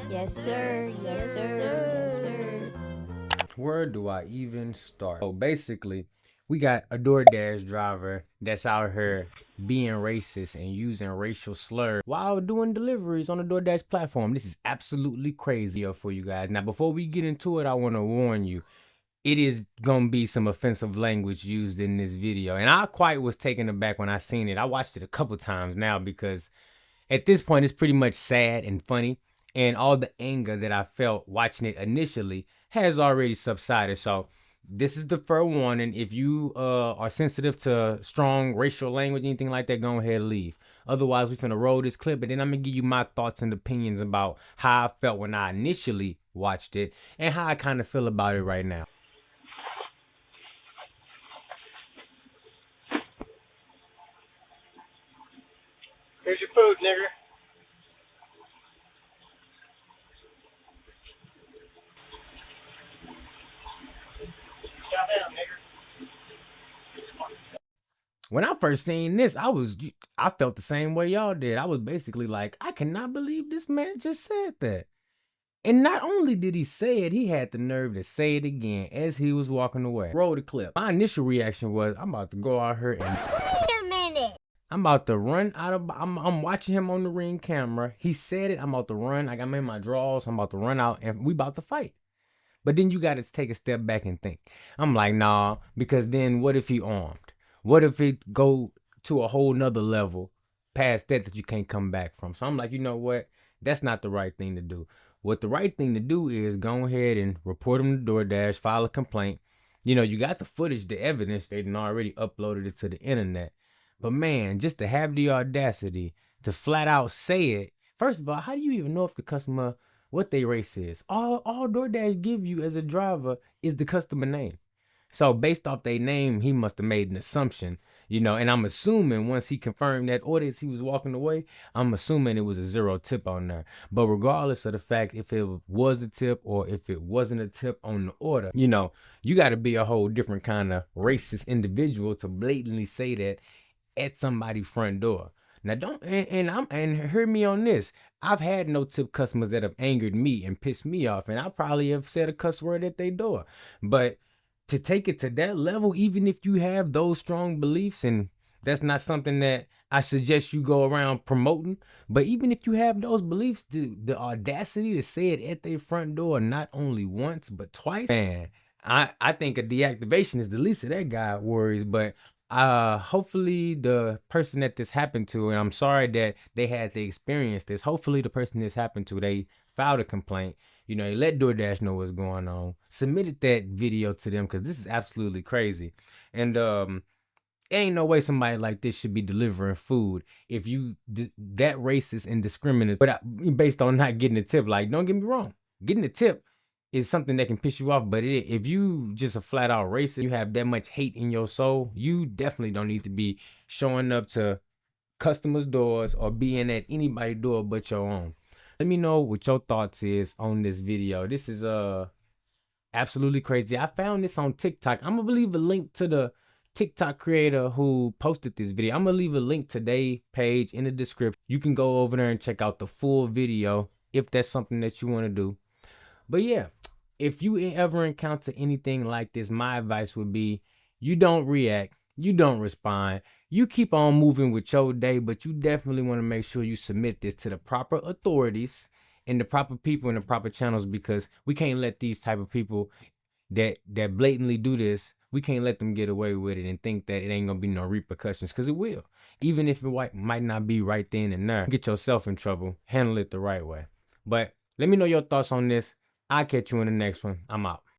Yes, sir. Yes, sir. Yes, sir. Where do I even start? So basically, we got a DoorDash driver that's out here being racist and using racial slurs while doing deliveries on the DoorDash platform. This is absolutely crazy for you guys. Now, before we get into it, I want to warn you. It is gonna be some offensive language used in this video, and I quite was taken aback when I seen it. I watched it a couple times now because at this point it's pretty much sad and funny, and all the anger that I felt watching it initially has already subsided. So this is the fair warning. If you are sensitive to strong racial language, anything like that, go ahead and leave. Otherwise, we finna roll this clip, and then I'm gonna give you my thoughts and opinions about how I felt when I initially watched it and how I kind of feel about it right now. Here's your food, nigger. Chow down, nigger. When I first seen this, I felt the same way y'all did. I was basically like, I cannot believe this man just said that. And not only did he say it, he had the nerve to say it again as he was walking away. Roll the clip. My initial reaction was, I'm about to go out here and Wait a minute. I'm about to run out of. I'm watching him on the ring camera. He said it. I'm about to run. I'm in my drawers. I'm about to run out, and we about to fight. But then you got to take a step back and think. I'm like, nah, because then what if he armed? What if it go to a whole nother level past that you can't come back from? So I'm like, you know what? That's not the right thing to do. What the right thing to do is go ahead and report him to DoorDash, file a complaint. You know, you got the footage, the evidence. They done already uploaded it to the internet. But man, just to have the audacity to flat out say it. First of all, how do you even know if the customer what they race is? All DoorDash give you as a driver is the customer name. So based off their name, he must have made an assumption, you know, and I'm assuming once he confirmed that order as he was walking away, I'm assuming it was a 0 tip on there. But regardless of the fact if it was a tip or if it wasn't a tip on the order, you know, you got to be a whole different kind of racist individual to blatantly say that at somebody's front door. Now don't and hear me on this. I've had no tip customers that have angered me and pissed me off, and I probably have said a cuss word at their door. But to take it to that level, even if you have those strong beliefs, and that's not something that I suggest you go around promoting, but even if you have those beliefs, the audacity to say it at their front door not only once but twice, man, I think a deactivation is the least of that guy worries. But hopefully the person that this happened to, and I'm sorry that they had to experience this, hopefully the person this happened to, they filed a complaint, you know, they let DoorDash know what's going on, submitted that video to them, because this is absolutely crazy. And ain't no way somebody like this should be delivering food if you that racist and discriminate, but based on not getting a tip. Like, don't get me wrong, getting a tip is something that can piss you off, but if you just a flat out racist, you have that much hate in your soul, you definitely don't need to be showing up to customers' doors or being at anybody's door but your own. Let me know what your thoughts is on this video. This is absolutely crazy. I found this on TikTok. I'm gonna leave a link to the TikTok creator who posted this video. I'm gonna leave a link to their page in the description. You can go over there and check out the full video if that's something that you want to do. But yeah, if you ever encounter anything like this, my advice would be you don't react, you don't respond, you keep on moving with your day, but you definitely want to make sure you submit this to the proper authorities and the proper people in the proper channels, because we can't let these type of people that blatantly do this, we can't let them get away with it and think that it ain't gonna be no repercussions, because it will. Even if it might not be right then and there, get yourself in trouble, handle it the right way. But let me know your thoughts on this. I'll catch you in the next one. I'm out.